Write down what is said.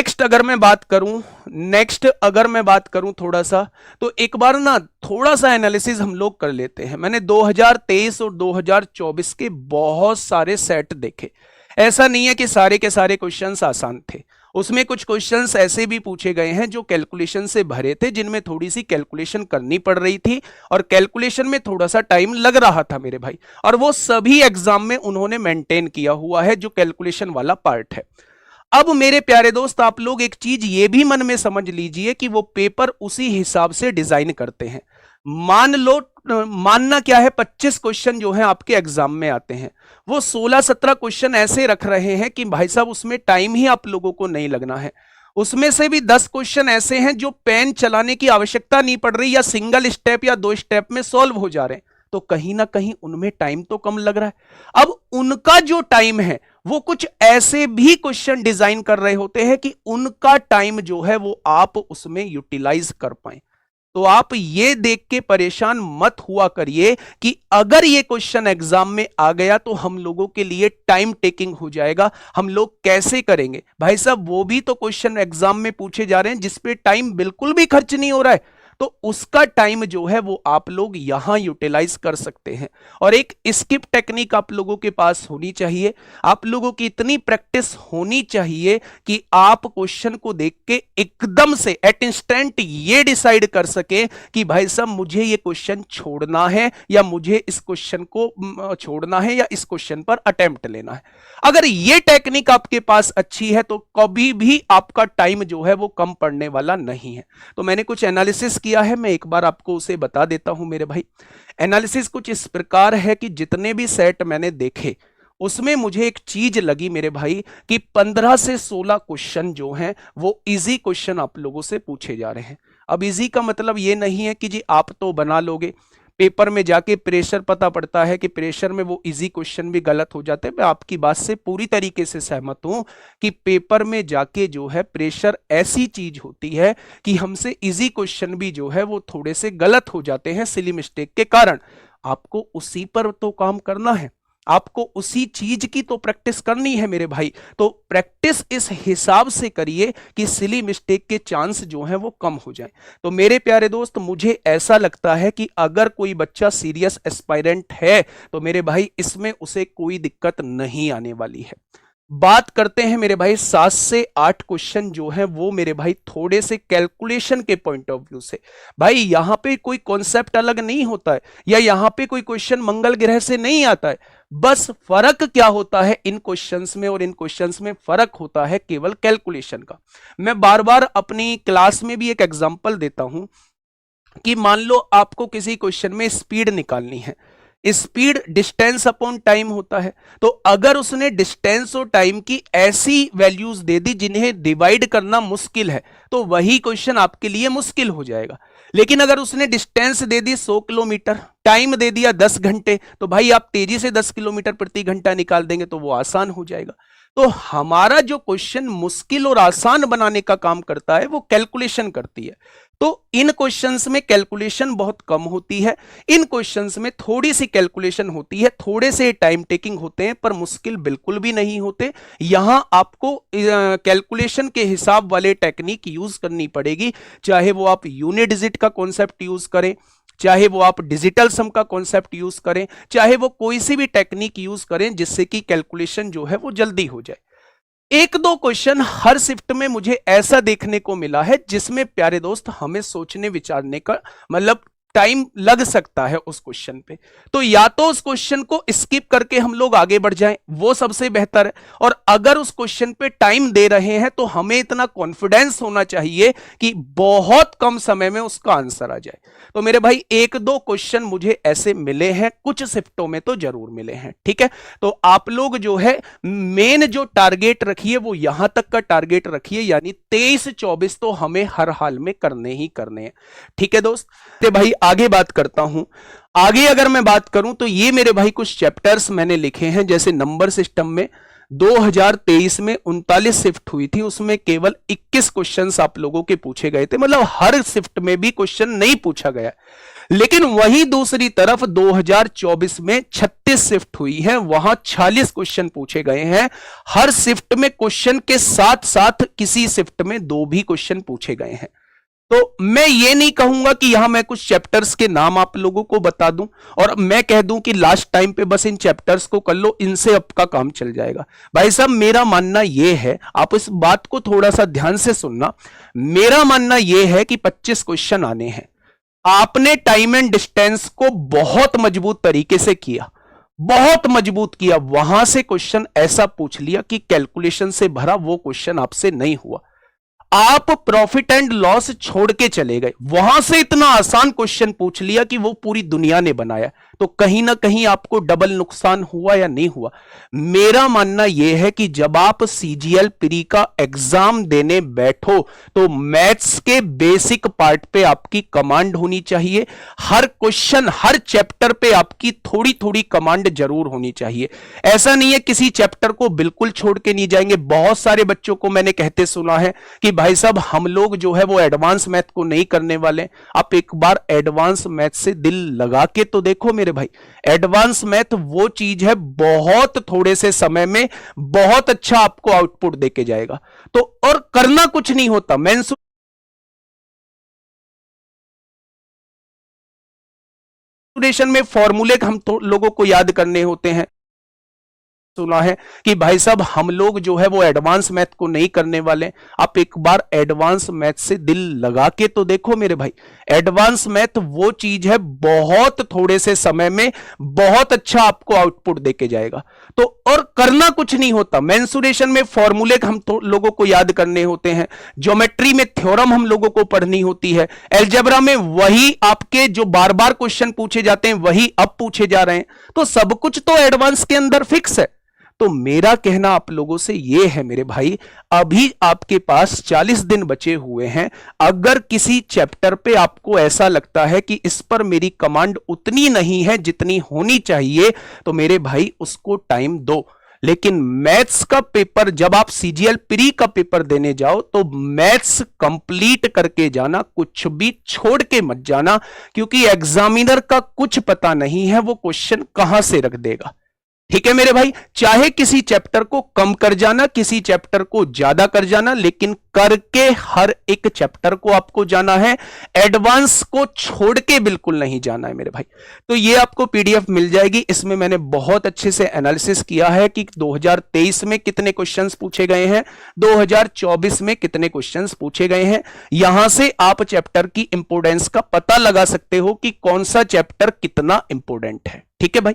Next अगर मैं बात करूं थोड़ा सा, तो एक बार ना थोड़ा सा एनालिसिस हम लोग कर लेते हैं। मैंने 2023 और 2024 के बहुत सारे सेट देखे। ऐसा नहीं है कि सारे के सारे क्वेश्चंस आसान थे, उसमें कुछ क्वेश्चंस ऐसे भी पूछे गए हैं जो कैलकुलेशन से भरे थे, जिनमें थोड़ी सी कैलकुलेशन करनी पड़ रही थी और कैलकुलेशन में थोड़ा सा टाइम लग रहा था मेरे भाई, और वो सभी एग्जाम में उन्होंने मेंटेन किया हुआ है जो कैलकुलेशन वाला पार्ट है। अब मेरे प्यारे दोस्त, आप लोग एक चीज ये भी मन में समझ लीजिए कि वो पेपर उसी हिसाब से डिजाइन करते हैं। मानना क्या है, 25 क्वेश्चन जो है आपके एग्जाम में आते हैं, वो 16-17 क्वेश्चन ऐसे रख रहे हैं कि भाई साहब उसमें टाइम ही आप लोगों को नहीं लगना है। उसमें से भी 10 क्वेश्चन ऐसे हैं जो पेन चलाने की आवश्यकता नहीं पड़ रही, या सिंगल स्टेप या 2 स्टेप में सॉल्व हो जा रहे हैं, तो कहीं ना कहीं उनमें टाइम तो कम लग रहा है। अब उनका जो टाइम है वो कुछ ऐसे भी क्वेश्चन डिजाइन कर रहे होते हैं कि उनका टाइम जो है वो आप उसमें यूटिलाइज कर पाए। तो आप ये देख के परेशान मत हुआ करिए कि अगर ये क्वेश्चन एग्जाम में आ गया तो हम लोगों के लिए टाइम टेकिंग हो जाएगा, हम लोग कैसे करेंगे। भाई साहब, वो भी तो क्वेश्चन एग्जाम में पूछे जा रहे हैं जिसपे टाइम बिल्कुल भी खर्च नहीं हो रहा है, तो उसका टाइम जो है वो आप लोग यहां यूटिलाइज कर सकते हैं। और एक स्किप टेक्निक आप लोगों के पास होनी चाहिए, आप लोगों की इतनी प्रैक्टिस होनी चाहिए कि आप क्वेश्चन को देख के एकदम से एट इंस्टेंट ये डिसाइड कर सके कि भाई साहब मुझे ये क्वेश्चन छोड़ना है या मुझे इस क्वेश्चन को छोड़ना है या इस क्वेश्चन पर अटेम्प्ट लेना है। अगर ये टेक्निक आपके पास अच्छी है तो कभी भी आपका टाइम जो है वो कम पड़ने वाला नहीं है। तो मैंने कुछ एनालिसिस किया है, मैं एक बार आपको उसे बता देता हूं मेरे भाई। एनालिसिस कुछ इस प्रकार है कि जितने भी सेट मैंने देखे उसमें मुझे एक चीज लगी मेरे भाई कि 15 से 16 क्वेश्चन जो हैं वो इजी क्वेश्चन आप लोगों से पूछे जा रहे हैं। अब इजी का मतलब ये नहीं है कि जी आप तो बना लोगे, पेपर में जाके प्रेशर पता पड़ता है कि प्रेशर में वो इजी क्वेश्चन भी गलत हो जाते हैं। मैं आपकी बात से पूरी तरीके से सहमत हूं कि पेपर में जाके जो है प्रेशर ऐसी चीज होती है कि हमसे इजी क्वेश्चन भी जो है वो थोड़े से गलत हो जाते हैं सिली मिस्टेक के कारण। आपको उसी पर तो काम करना है, आपको उसी चीज की तो प्रैक्टिस करनी है मेरे भाई। तो प्रैक्टिस इस हिसाब से करिए कि सिली मिस्टेक के चांस जो हैं वो कम हो जाएं। तो मेरे प्यारे दोस्त, मुझे ऐसा लगता है कि अगर कोई बच्चा सीरियस एस्पायरेंट है तो मेरे भाई इसमें उसे कोई दिक्कत नहीं आने वाली है। बात करते हैं मेरे भाई 7 से 8 क्वेश्चन जो हैं वो मेरे भाई थोड़े से कैलकुलेशन के पॉइंट ऑफ व्यू से। भाई यहां पे कोई कॉन्सेप्ट अलग नहीं होता है या यहां पे कोई क्वेश्चन मंगल ग्रह से नहीं आता है, बस फर्क क्या होता है इन क्वेश्चंस में और इन क्वेश्चंस में फर्क होता है केवल कैलकुलेशन का। मैं बार बार अपनी क्लास में भी एक एग्जांपल देता हूं कि मान लो आपको किसी क्वेश्चन में स्पीड निकालनी है, स्पीड डिस्टेंस अपॉन टाइम होता है, तो अगर उसने डिस्टेंस और टाइम की ऐसी वैल्यूज दे दी जिन्हें डिवाइड करना मुश्किल है तो वही क्वेश्चन आपके लिए मुश्किल हो जाएगा। लेकिन अगर उसने डिस्टेंस दे दी 100 किलोमीटर, टाइम दे दिया 10 घंटे, तो भाई आप तेजी से 10 किलोमीटर प्रति घंटा निकाल देंगे तो वो आसान हो जाएगा। तो हमारा जो क्वेश्चन मुश्किल और आसान बनाने का काम करता है वो कैलकुलेशन करती है। तो इन क्वेश्चंस में कैलकुलेशन बहुत कम होती है, इन क्वेश्चंस में थोड़ी सी कैलकुलेशन होती है, थोड़े से टाइम टेकिंग होते हैं पर मुश्किल बिल्कुल भी नहीं होते। यहां आपको कैलकुलेशन के हिसाब वाले टेक्निक यूज करनी पड़ेगी, चाहे वो आप यूनिट डिजिट का कॉन्सेप्ट यूज करें, चाहे वो आप डिजिटल सम का कॉन्सेप्ट यूज करें, चाहे वो कोई सी भी टेक्निक यूज करें जिससे कि कैलकुलेशन जो है वो जल्दी हो जाए। एक दो क्वेश्चन हर शिफ्ट में मुझे ऐसा देखने को मिला है जिसमें प्यारे दोस्त हमें सोचने विचारने का मतलब टाइम लग सकता है उस क्वेश्चन पे, तो या तो उस क्वेश्चन को स्किप करके हम लोग आगे बढ़ जाएं, वो सबसे बेहतर है। और अगर उस क्वेश्चन पे टाइम दे रहे हैं तो हमें इतना कॉन्फिडेंस होना चाहिए कि बहुत कम समय में उसका आंसर आ जाए। तो मेरे भाई एक दो क्वेश्चन मुझे ऐसे मिले हैं, कुछ शिफ्टों में तो जरूर मिले हैं, ठीक है। तो आप लोग जो है मेन जो टारगेट रखिए वो यहां तक का टारगेट रखिए, यानी 23-24 तो हमें हर हाल में करने ही करने हैं, ठीक है दोस्त। तो भाई आगे बात करता हूं। आगे अगर मैं बात करूं तो ये मेरे भाई कुछ चैप्टर्स मैंने लिखे हैं, जैसे नंबर सिस्टम में 2023 में 39 शिफ्ट हुई थी, उसमें केवल 21 क्वेश्चंस आप लोगों के पूछे गए थे, मतलब हर शिफ्ट में भी क्वेश्चन नहीं पूछा गया। लेकिन वहीं दूसरी तरफ 2024 में 36 शिफ्ट हुई है, वहां 46 क्वेश्चन पूछे गए हैं। हर शिफ्ट में क्वेश्चन के साथ साथ किसी शिफ्ट में 2 भी क्वेश्चन पूछे गए हैं। तो मैं ये नहीं कहूंगा कि यहां मैं कुछ चैप्टर्स के नाम आप लोगों को बता दूं और मैं कह दूं कि लास्ट टाइम पे बस इन चैप्टर्स को कर लो, इनसे आपका काम चल जाएगा। भाई साहब मेरा मानना यह है, आप इस बात को थोड़ा सा ध्यान से सुनना, मेरा मानना यह है कि 25 क्वेश्चन आने हैं। आपने टाइम एंड डिस्टेंस को बहुत मजबूत तरीके से किया, बहुत मजबूत किया, वहां से क्वेश्चन ऐसा पूछ लिया कि कैलकुलेशन से भरा वो क्वेश्चन आपसे नहीं हुआ। आप प्रॉफिट एंड लॉस छोड़ के चले गए, वहां से इतना आसान क्वेश्चन पूछ लिया कि वो पूरी दुनिया ने बनाया। तो कहीं ना कहीं आपको डबल नुकसान हुआ या नहीं हुआ? मेरा मानना यह है कि जब आप सीजीएल प्री का एग्जाम देने बैठो तो मैथ्स के बेसिक पार्ट पे आपकी कमांड होनी चाहिए। हर क्वेश्चन, हर चैप्टर पे आपकी थोड़ी थोड़ी कमांड जरूर होनी चाहिए। ऐसा नहीं है किसी चैप्टर को बिल्कुल छोड़ के नहीं जाएंगे। बहुत सारे बच्चों को मैंने कहते सुना है कि भाई साहब हम लोग जो है वो एडवांस मैथ को नहीं करने वाले। आप एक बार एडवांस मैथ से दिल लगा के तो देखो मेरे भाई, एडवांस मैथ वो चीज है, बहुत थोड़े से समय में बहुत अच्छा आपको आउटपुट देके जाएगा। तो और करना कुछ नहीं होता, मेंसुरेशन में फॉर्मूले हम तो लोगों को याद करने होते हैं। सुना है कि भाई साहब हम लोग जो है वो एडवांस मैथ को नहीं करने वाले। आप एक बार एडवांस मैथ से दिल लगा के तो देखो मेरे भाई, एडवांस मैथ वो चीज है, बहुत थोड़े से समय में बहुत अच्छा आपको आउटपुट देके जाएगा। तो और करना कुछ नहीं होता, मेंसुरेशन में फॉर्मूले हम तो लोगों को याद करने होते हैं, ज्योमेट्री में थ्योरम हम लोगों को पढ़नी होती है, अलजेब्रा में वही आपके जो बार बार क्वेश्चन पूछे जाते हैं वही अब पूछे जा रहे हैं। तो सब कुछ तो एडवांस के अंदर फिक्स है। तो मेरा कहना आप लोगों से यह है मेरे भाई, अभी आपके पास 40 दिन बचे हुए हैं। अगर किसी चैप्टर पे आपको ऐसा लगता है कि इस पर मेरी कमांड उतनी नहीं है जितनी होनी चाहिए, तो मेरे भाई उसको टाइम दो। लेकिन मैथ्स का पेपर जब आप सीजीएल प्री का पेपर देने जाओ तो मैथ्स कंप्लीट करके जाना, कुछ भी छोड़ के मत जाना, क्योंकि एग्जामिनर का कुछ पता नहीं है वो क्वेश्चन कहां से रख देगा। ठीक है मेरे भाई, चाहे किसी चैप्टर को कम कर जाना, किसी चैप्टर को ज्यादा कर जाना, लेकिन करके हर एक चैप्टर को आपको जाना है, एडवांस को छोड़ के बिल्कुल नहीं जाना है मेरे भाई। तो ये आपको पीडीएफ मिल जाएगी, इसमें मैंने बहुत अच्छे से एनालिसिस किया है कि 2023 में कितने क्वेश्चंस पूछे गए हैं, 2024 में कितने क्वेश्चंस पूछे गए हैं। यहां से आप चैप्टर की इंपोर्टेंस का पता लगा सकते हो कि कौन सा चैप्टर कितना इंपोर्टेंट है। ठीक है भाई।